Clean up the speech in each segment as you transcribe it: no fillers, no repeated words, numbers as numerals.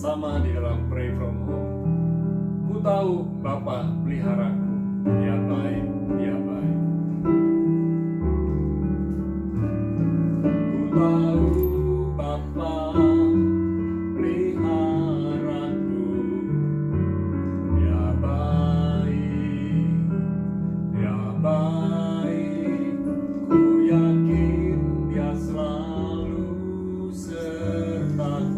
bersama di dalam Pray From Home. Ku tahu Bapa peliharaku, Dia baik, Dia baik. Ku tahu Bapa peliharaku, Dia baik, Dia baik. Ku yakin Dia selalu sertaku.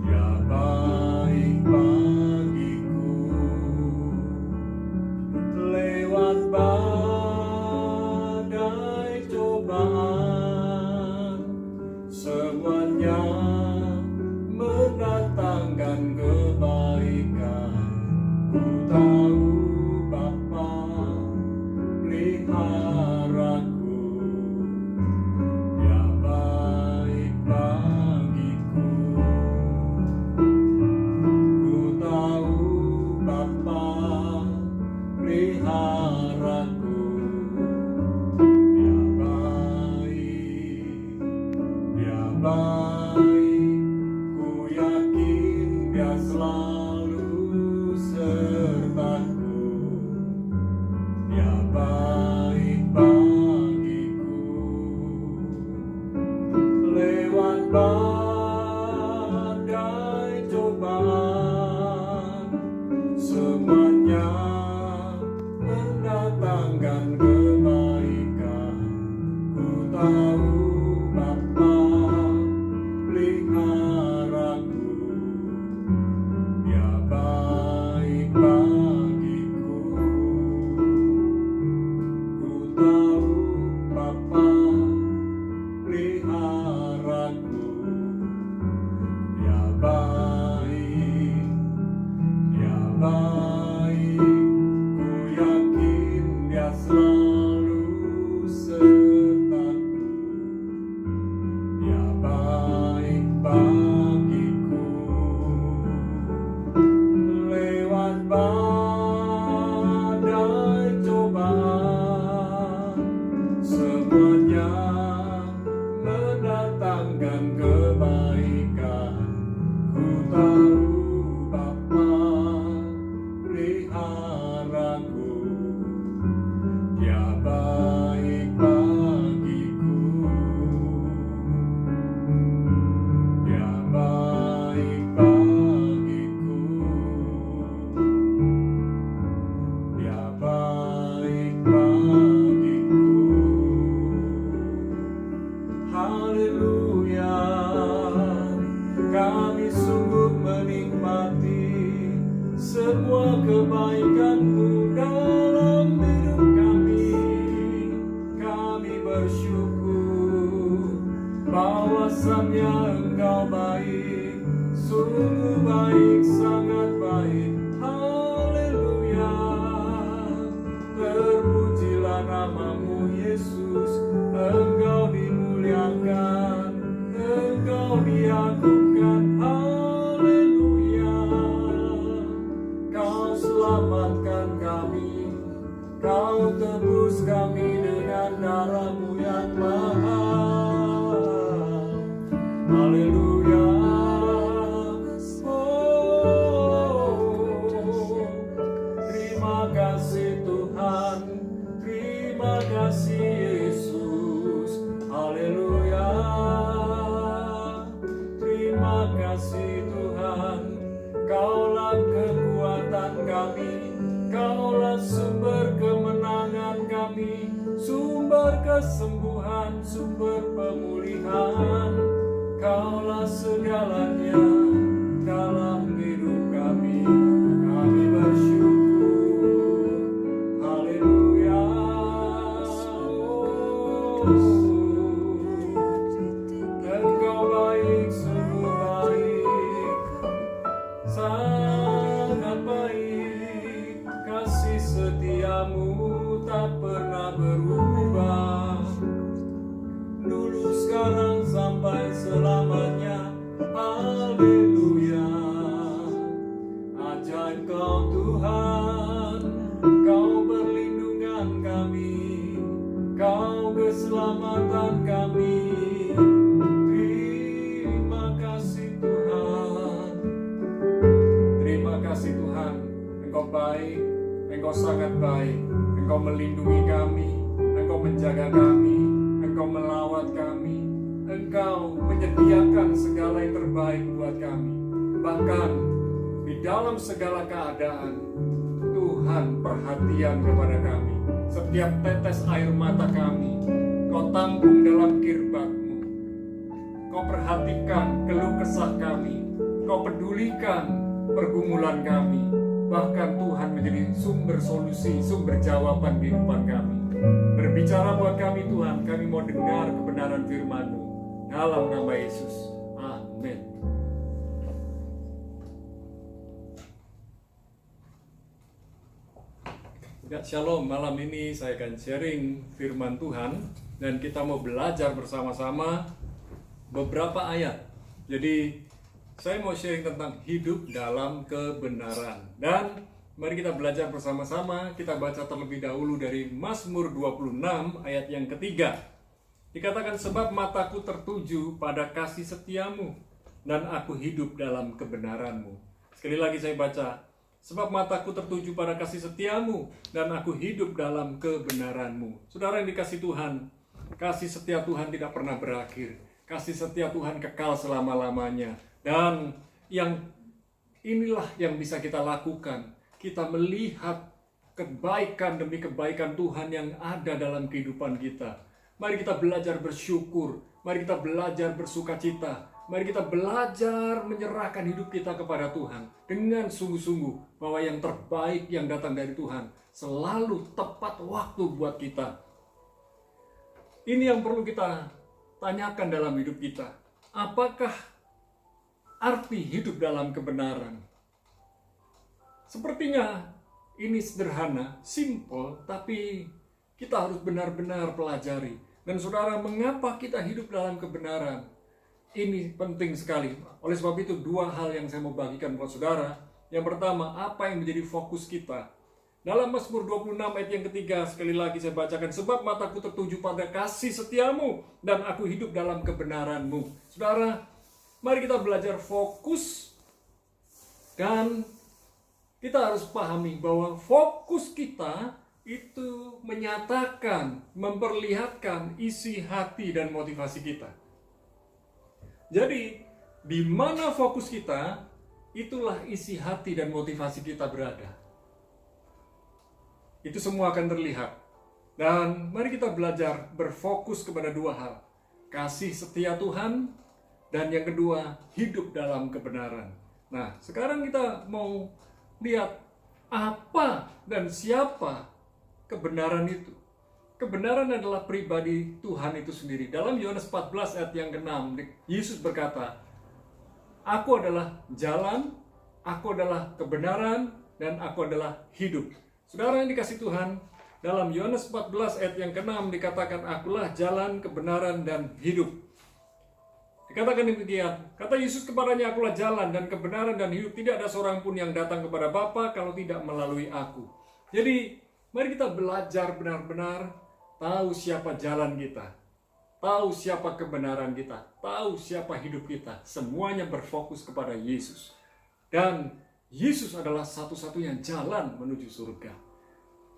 Dia baik bagiku. Lewat badai cobaan, semuanya mendatangkan kebaikan. Ku tahu Bapa peliharaku, Dia baik bagiku. Ku tahu Bapa peliharaku, Dia baik, Dia baik. Ku yakin Dia selalu sertaku. Dia baik bagiku. Lewat badai cobaan, semuanya mendatangkan kebaikan. Ku tahu Bapa peliharaku, Dia baik bagiku. Ku tahu Bapa peliharaku, Dia baik, Dia baik. Ku yakin Dia selalu sertaku. Dia baik bagiku. Lewat badai cobaan, semuanya mendatangkan kebaikan. Ku tahu Bapa peliharaku, Dia baik bagiku. Dia baik bagiku. Dia baik bagiku. Haleluya, kami sungguh menikmati semua kebaikan-Mu dalam hidup kami. Kami bersyukur bahwasannya Engkau baik, sungguh baik, sangat baik. Haleluya, terpujilah nama-Mu Yesus. Engkau dimuliakan, Engkau diagungkan. Haleluya, Kau selamatkan kami, Kau tebus kami dengan darah-Mu yang mahal. Haleluya. Oh, terima kasih Tuhan, terima kasih Yesus. Haleluya. Terima kasih Tuhan, Kaulah kekuatan kami, Kaulah sumber kemenangan kami, sumber kesembuhan, sumber pemulihan. Kaulah segalanya dalam hidup kami. Kami bersyukur. Haleluya. Engkau baik, sungguh baik, sangat baik. Kasih setia-Mu tak pernah berubah, dulu, sekarang, sampai selamanya. Haleluya. Ajaib Kau Tuhan, Kau perlindungan kami, Kau keselamatan kami. Terima kasih Tuhan. baik, Engkau sangat baik. Engkau melindungi kami, Engkau menjaga kami, Engkau melawat kami, Engkau menyediakan segala yang terbaik buat kami. Bahkan di dalam segala keadaan, Tuhan perhatian kepada kami. Setiap tetes air mata kami, Kau tampung dalam kirbat-Mu. Kau perhatikan keluh kesah kami, Kau pedulikan pergumulan kami. Bahkan Tuhan menjadi sumber solusi, sumber jawaban di depan kami. Berbicara buat kami Tuhan, kami mau dengar kebenaran firman-Mu. Dalam nama Yesus, amin. Ya, shalom, malam ini saya akan sharing firman Tuhan. Dan kita mau belajar bersama-sama beberapa ayat. Jadi saya mau sharing tentang hidup dalam kebenaran. Dan mari kita belajar bersama-sama. Kita baca terlebih dahulu dari Mazmur 26 ayat yang ketiga. Dikatakan, sebab mataku tertuju pada kasih setiamu, dan aku hidup dalam kebenaranmu. Sekali lagi saya baca, sebab mataku tertuju pada kasih setiamu, dan aku hidup dalam kebenaranmu. Saudara yang dikasih Tuhan, kasih setia Tuhan tidak pernah berakhir. Kasih setia Tuhan kekal selama-lamanya. Dan yang inilah yang bisa kita lakukan. Kita melihat kebaikan demi kebaikan Tuhan yang ada dalam kehidupan kita. Mari kita belajar bersyukur. Mari kita belajar bersukacita. Mari kita belajar menyerahkan hidup kita kepada Tuhan. Dengan sungguh-sungguh bahwa yang terbaik yang datang dari Tuhan selalu tepat waktu buat kita. Ini yang perlu kita tanyakan dalam hidup kita. Apakah arti hidup dalam kebenaran? Sepertinya ini sederhana, simple, tapi kita harus benar-benar pelajari. Dan saudara, mengapa kita hidup dalam kebenaran? Ini penting sekali. Oleh sebab itu, dua hal yang saya mau bagikan buat saudara. Yang pertama, apa yang menjadi fokus kita? Dalam Mazmur 26 ayat yang ketiga, sekali lagi saya bacakan, sebab mataku tertuju pada kasih setiamu, dan aku hidup dalam kebenaranmu. Saudara, mari kita belajar fokus, dan kita harus pahami bahwa fokus kita itu menyatakan, memperlihatkan isi hati dan motivasi kita. Jadi, di mana fokus kita, itulah isi hati dan motivasi kita berada. Itu semua akan terlihat. Dan mari kita belajar berfokus kepada dua hal. Kasih setia Tuhan, dan yang kedua, hidup dalam kebenaran. Nah, sekarang kita mau lihat apa dan siapa kebenaran itu. Kebenaran adalah pribadi Tuhan itu sendiri. Dalam Yohanes 14 ayat yang ke-6, Yesus berkata, aku adalah jalan, aku adalah kebenaran, dan aku adalah hidup. Saudara yang dikasih Tuhan, dalam Yohanes 14 ayat yang ke-6 dikatakan, akulah jalan, kebenaran, dan hidup. Dikatakan demikian, kata Yesus kepadanya, akulah jalan dan kebenaran dan hidup. Tidak ada seorang pun yang datang kepada Bapa kalau tidak melalui aku. Jadi, mari kita belajar benar-benar tahu siapa jalan kita, tahu siapa kebenaran kita, tahu siapa hidup kita. Semuanya berfokus kepada Yesus. Dan Yesus adalah satu-satunya jalan menuju surga.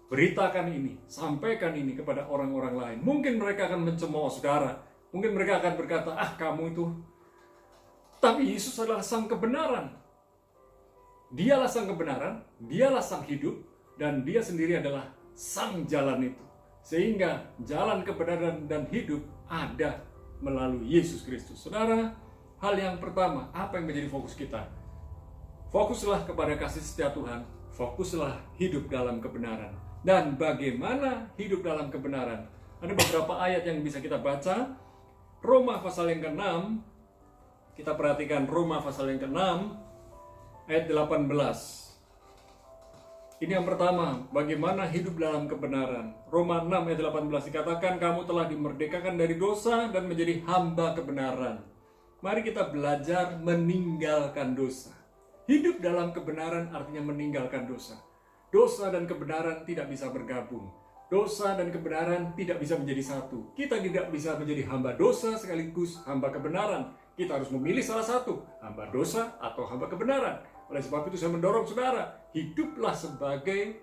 Beritakan ini, sampaikan ini kepada orang-orang lain. Mungkin mereka akan mencemooh saudara. Mungkin mereka akan berkata, kamu itu. Tapi Yesus adalah sang kebenaran. Dialah sang kebenaran, dialah sang hidup, dan dia sendiri adalah sang jalan itu. Sehingga jalan kebenaran dan hidup ada melalui Yesus Kristus. Saudara, hal yang pertama, apa yang menjadi fokus kita? Fokuslah kepada kasih setia Tuhan, fokuslah hidup dalam kebenaran. Dan bagaimana hidup dalam kebenaran? Ada beberapa ayat yang bisa kita baca. Roma pasal yang ke-6, kita perhatikan Roma pasal yang ke-6, ayat 18. Ini yang pertama, bagaimana hidup dalam kebenaran. Roma 6 ayat 18 dikatakan, kamu telah dimerdekakan dari dosa dan menjadi hamba kebenaran. Mari kita belajar meninggalkan dosa. Hidup dalam kebenaran artinya meninggalkan dosa. Dosa dan kebenaran tidak bisa bergabung. Dosa dan kebenaran tidak bisa menjadi satu. Kita tidak bisa menjadi hamba dosa sekaligus hamba kebenaran. Kita harus memilih salah satu, hamba dosa atau hamba kebenaran. Oleh sebab itu saya mendorong saudara, hiduplah sebagai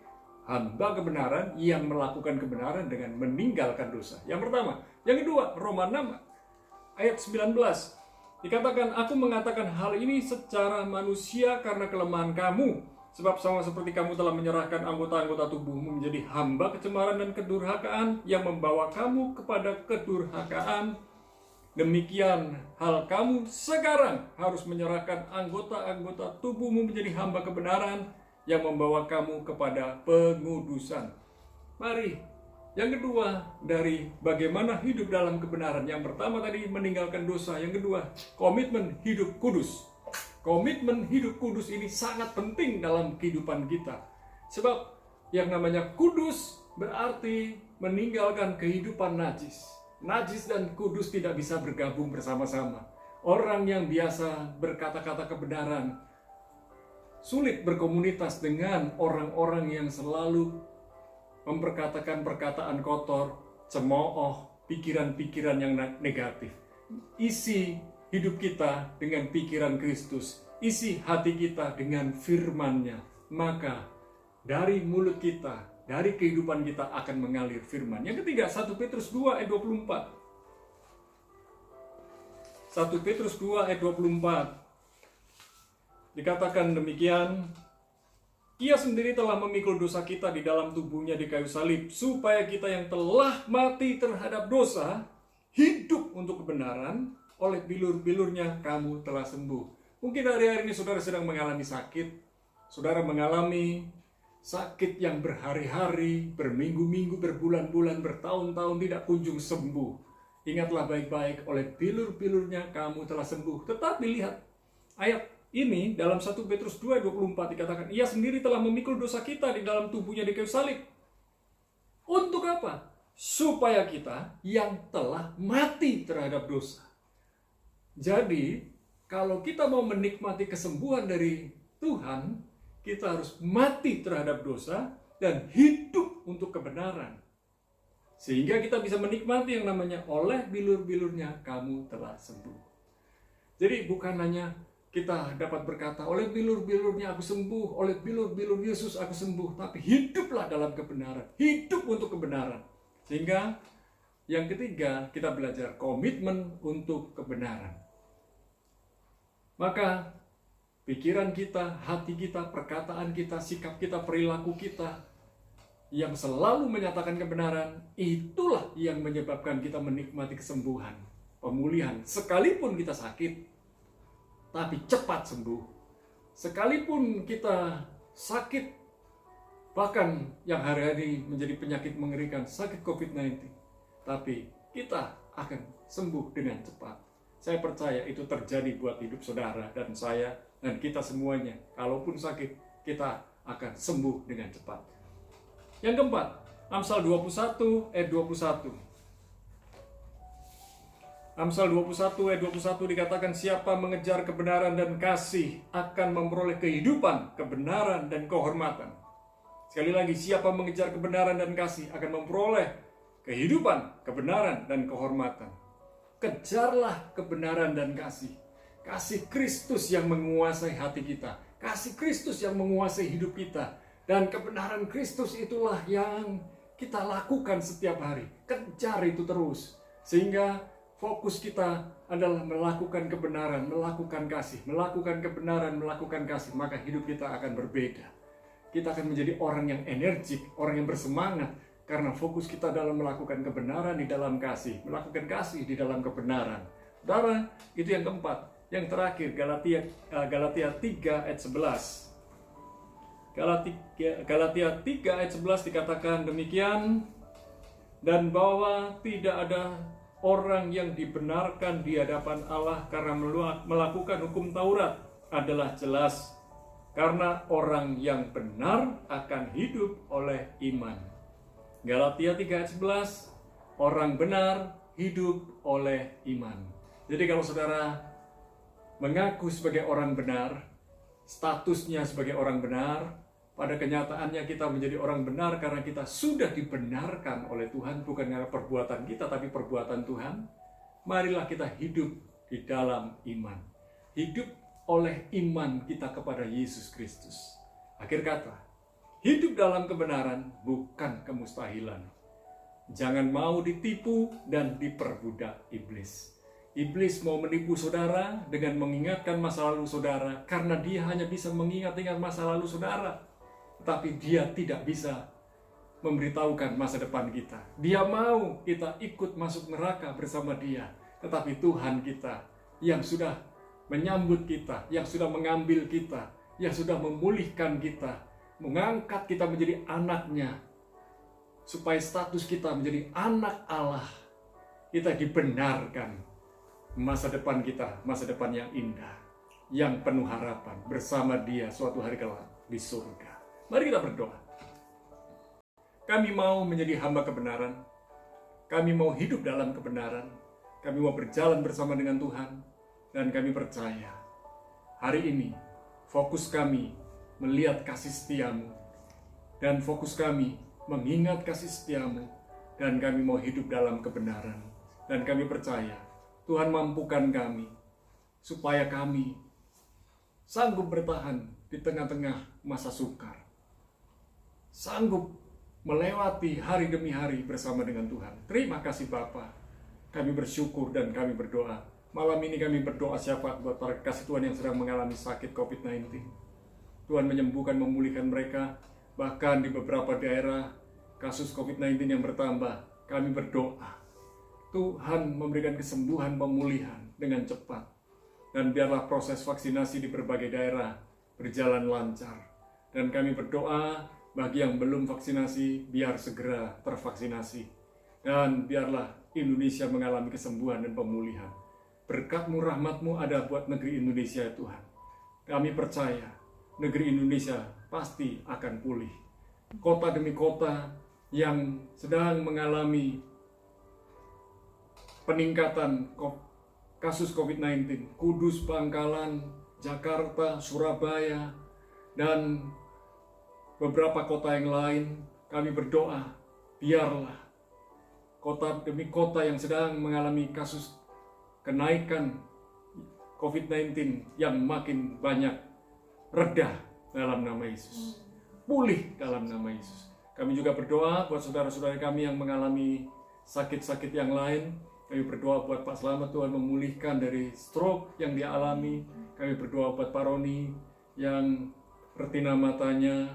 hamba kebenaran yang melakukan kebenaran dengan meninggalkan dosa. Yang pertama. Yang kedua, Roma 6 ayat 19. Dikatakan, aku mengatakan hal ini secara manusia karena kelemahan kamu. Sebab sama seperti kamu telah menyerahkan anggota-anggota tubuhmu menjadi hamba kecemaran dan kedurhakaan yang membawa kamu kepada kedurhakaan, demikian hal kamu sekarang harus menyerahkan anggota-anggota tubuhmu menjadi hamba kebenaran yang membawa kamu kepada pengudusan. Mari, yang kedua dari bagaimana hidup dalam kebenaran. Yang pertama tadi meninggalkan dosa. Yang kedua, komitmen hidup kudus. Komitmen hidup kudus ini sangat penting dalam kehidupan kita. Sebab yang namanya kudus berarti meninggalkan kehidupan najis. Najis dan kudus tidak bisa bergabung bersama-sama. Orang yang biasa berkata-kata kebenaran sulit berkomunitas dengan orang-orang yang selalu memperkatakan perkataan kotor, cemooh, pikiran-pikiran yang negatif. Isi hidup kita dengan pikiran Kristus, isi hati kita dengan firman-Nya, maka dari mulut kita, dari kehidupan kita akan mengalir firman. Yang ketiga, 1 Petrus 2 ayat 24. 1 Petrus 2 ayat 24. Dikatakan demikian, Ia sendiri telah memikul dosa kita di dalam tubuhnya di kayu salib, supaya kita yang telah mati terhadap dosa, hidup untuk kebenaran. Oleh bilur-bilurnya kamu telah sembuh. Mungkin hari-hari ini saudara sedang mengalami sakit. Saudara mengalami sakit yang berhari-hari, berminggu-minggu, berbulan-bulan, bertahun-tahun tidak kunjung sembuh. Ingatlah baik-baik, oleh bilur-bilurnya kamu telah sembuh. Tetapi lihat, ayat ini dalam 1 Petrus 2:24 dikatakan, Ia sendiri telah memikul dosa kita di dalam tubuhnya di kayu salib. Untuk apa? Supaya kita yang telah mati terhadap dosa. Jadi, kalau kita mau menikmati kesembuhan dari Tuhan, kita harus mati terhadap dosa dan hidup untuk kebenaran. Sehingga kita bisa menikmati yang namanya oleh bilur-bilurnya kamu telah sembuh. Jadi bukan hanya kita dapat berkata, oleh bilur-bilurnya aku sembuh, oleh bilur-bilur Yesus aku sembuh, tapi hiduplah dalam kebenaran, hidup untuk kebenaran. Sehingga yang ketiga, kita belajar komitmen untuk kebenaran. Maka pikiran kita, hati kita, perkataan kita, sikap kita, perilaku kita yang selalu menyatakan kebenaran, itulah yang menyebabkan kita menikmati kesembuhan, pemulihan. Sekalipun kita sakit, tapi cepat sembuh. Sekalipun kita sakit, bahkan yang hari-hari menjadi penyakit mengerikan, sakit COVID-19, tapi kita akan sembuh dengan cepat. Saya percaya itu terjadi buat hidup saudara dan saya dan kita semuanya. Kalaupun sakit, kita akan sembuh dengan cepat. Yang keempat, Amsal 21 ayat 21. Amsal 21 ayat 21 dikatakan, siapa mengejar kebenaran dan kasih akan memperoleh kehidupan, kebenaran, dan kehormatan. Sekali lagi, siapa mengejar kebenaran dan kasih akan memperoleh kehidupan, kebenaran, dan kehormatan. Kejarlah kebenaran dan kasih. Kasih Kristus yang menguasai hati kita. Kasih Kristus yang menguasai hidup kita. Dan kebenaran Kristus itulah yang kita lakukan setiap hari. Kejar itu terus. Sehingga fokus kita adalah melakukan kebenaran, melakukan kasih. Melakukan kebenaran, melakukan kasih. Maka hidup kita akan berbeda. Kita akan menjadi orang yang energik, orang yang bersemangat. Karena fokus kita dalam melakukan kebenaran di dalam kasih. Melakukan kasih di dalam kebenaran. Saudara, itu yang keempat. Yang terakhir, Galatia 3 ayat 11. Galatia 3 ayat 11 dikatakan demikian. Dan bahwa tidak ada orang yang dibenarkan di hadapan Allah karena melakukan hukum Taurat adalah jelas. Karena orang yang benar akan hidup oleh iman. Galatia 3 ayat 11, orang benar hidup oleh iman. Jadi kalau saudara mengaku sebagai orang benar, statusnya sebagai orang benar, pada kenyataannya kita menjadi orang benar karena kita sudah dibenarkan oleh Tuhan, bukan karena perbuatan kita, tapi perbuatan Tuhan. Marilah kita hidup di dalam iman. Hidup oleh iman kita kepada Yesus Kristus. Akhir kata, hidup dalam kebenaran bukan kemustahilan. Jangan mau ditipu dan diperbudak iblis. Iblis mau menipu saudara dengan mengingatkan masa lalu saudara, karena dia hanya bisa mengingat-ingat masa lalu saudara, tetapi dia tidak bisa memberitahukan masa depan kita. Dia mau kita ikut masuk neraka bersama dia, tetapi Tuhan kita yang sudah menyambut kita, yang sudah mengambil kita, yang sudah memulihkan kita, mengangkat kita menjadi anaknya, supaya status kita menjadi anak Allah. Kita dibenarkan masa depan kita, masa depan yang indah, yang penuh harapan bersama dia suatu hari kelak di surga. Mari kita berdoa. Kami mau menjadi hamba kebenaran, kami mau hidup dalam kebenaran, kami mau berjalan bersama dengan Tuhan, dan kami percaya hari ini fokus kami melihat kasih setiamu, dan fokus kami mengingat kasih setiamu, dan kami mau hidup dalam kebenaran. Dan kami percaya Tuhan mampukan kami supaya kami sanggup bertahan di tengah-tengah masa sukar, sanggup melewati hari demi hari bersama dengan Tuhan. Terima kasih Bapa. Kami bersyukur dan kami berdoa. Malam ini kami berdoa syafaat buat para kekasih Tuhan yang sedang mengalami sakit COVID-19. Tuhan menyembuhkan, memulihkan mereka. Bahkan di beberapa daerah kasus COVID-19 yang bertambah, kami berdoa Tuhan memberikan kesembuhan, pemulihan dengan cepat. Dan biarlah proses vaksinasi di berbagai daerah berjalan lancar. Dan kami berdoa bagi yang belum vaksinasi, biar segera tervaksinasi. Dan biarlah Indonesia mengalami kesembuhan dan pemulihan. Berkat-Mu, rahmat-Mu ada buat negeri Indonesia ya Tuhan. Kami percaya negeri Indonesia pasti akan pulih. Kota demi kota yang sedang mengalami peningkatan kasus COVID-19, Kudus, Bangkalan, Jakarta, Surabaya, dan beberapa kota yang lain, kami berdoa, biarlah kota demi kota yang sedang mengalami kasus kenaikan COVID-19 yang makin banyak reda dalam nama Yesus, pulih dalam nama Yesus. Kami juga berdoa buat saudara-saudara kami yang mengalami sakit-sakit yang lain. Kami berdoa buat Pak Slamet, Tuhan memulihkan dari stroke yang dia alami. Kami berdoa buat Pak Roni yang retina matanya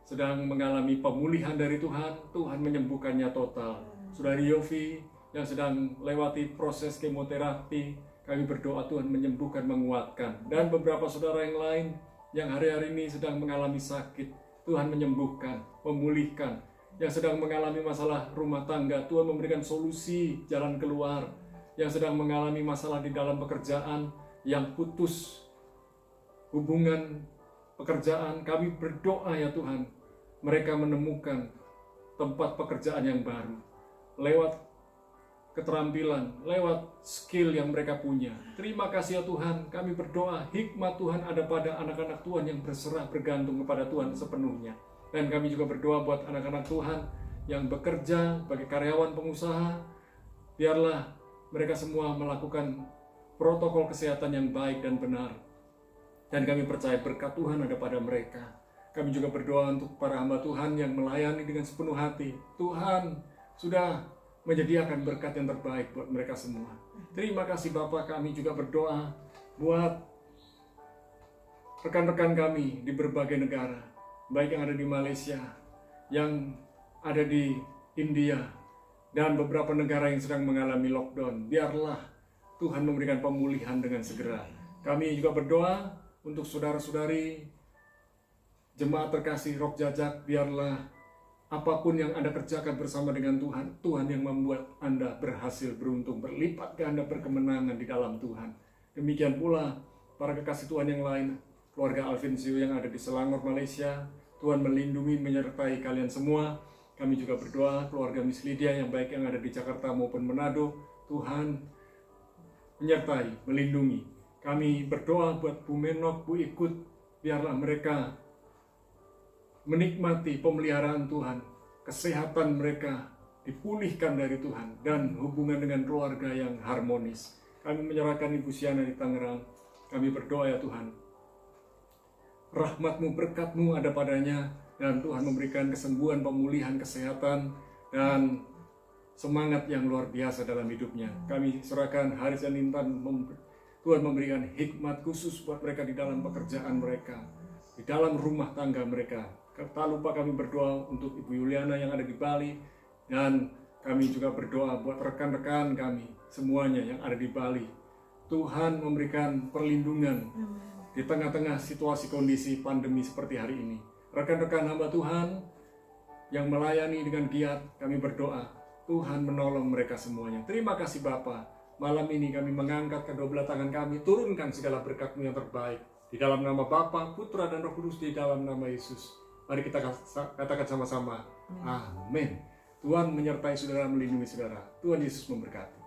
sedang mengalami pemulihan dari Tuhan. Tuhan menyembuhkannya total. Saudari Yofi yang sedang lewati proses kemoterapi, kami berdoa Tuhan menyembuhkan, menguatkan. Dan beberapa saudara yang lain yang hari-hari ini sedang mengalami sakit, Tuhan menyembuhkan, memulihkan. Yang sedang mengalami masalah rumah tangga, Tuhan memberikan solusi, jalan keluar. Yang sedang mengalami masalah di dalam pekerjaan, yang putus hubungan pekerjaan, kami berdoa ya Tuhan, mereka menemukan tempat pekerjaan yang baru, lewat keterampilan, lewat skill yang mereka punya. Terima kasih ya Tuhan, kami berdoa hikmat Tuhan ada pada anak-anak Tuhan yang berserah, bergantung kepada Tuhan sepenuhnya. Dan kami juga berdoa buat anak-anak Tuhan yang bekerja sebagai karyawan pengusaha, biarlah mereka semua melakukan protokol kesehatan yang baik dan benar. Dan kami percaya berkat Tuhan ada pada mereka. Kami juga berdoa untuk para hamba Tuhan yang melayani dengan sepenuh hati. Tuhan sudah menyediakan berkat yang terbaik buat mereka semua. Terima kasih Bapak. Kami juga berdoa buat rekan-rekan kami di berbagai negara, baik yang ada di Malaysia, yang ada di India, dan beberapa negara yang sedang mengalami lockdown. Biarlah Tuhan memberikan pemulihan dengan segera. Kami juga berdoa untuk saudara-saudari jemaat terkasih Rock Jajak, biarlah apapun yang Anda kerjakan bersama dengan Tuhan, Tuhan yang membuat Anda berhasil, beruntung, berlipat ganda, berkemenangan di dalam Tuhan. Demikian pula para kekasih Tuhan yang lain, keluarga Alvinsio yang ada di Selangor, Malaysia, Tuhan melindungi, menyertai kalian semua. Kami juga berdoa keluarga Miss Lydia yang baik yang ada di Jakarta maupun Manado, Tuhan menyertai, melindungi. Kami berdoa buat Bu Menok, Bu Ikut, biarlah mereka menikmati pemeliharaan Tuhan, kesehatan mereka dipulihkan dari Tuhan, dan hubungan dengan keluarga yang harmonis. Kami menyerahkan Ibu Siana di Tangerang. Kami berdoa ya Tuhan, rahmat-Mu, berkat-Mu ada padanya, dan Tuhan memberikan kesembuhan, pemulihan, kesehatan, dan semangat yang luar biasa dalam hidupnya. Kami serahkan Haris dan Intan, Tuhan memberikan hikmat khusus buat mereka di dalam pekerjaan mereka, di dalam rumah tangga mereka. Tak lupa kami berdoa untuk Ibu Yuliana yang ada di Bali, dan kami juga berdoa buat rekan-rekan kami semuanya yang ada di Bali. Tuhan memberikan perlindungan di tengah-tengah situasi kondisi pandemi seperti hari ini. Rekan-rekan hamba Tuhan yang melayani dengan giat, kami berdoa Tuhan menolong mereka semuanya. Terima kasih Bapa. Malam ini kami mengangkat kedua belah tangan kami, turunkan segala berkat-Mu yang terbaik. Di dalam nama Bapa, Putra, dan Roh Kudus, di dalam nama Yesus. Mari kita katakan sama-sama, amin. Tuhan menyertai saudara, melindungi saudara. Tuhan Yesus memberkati.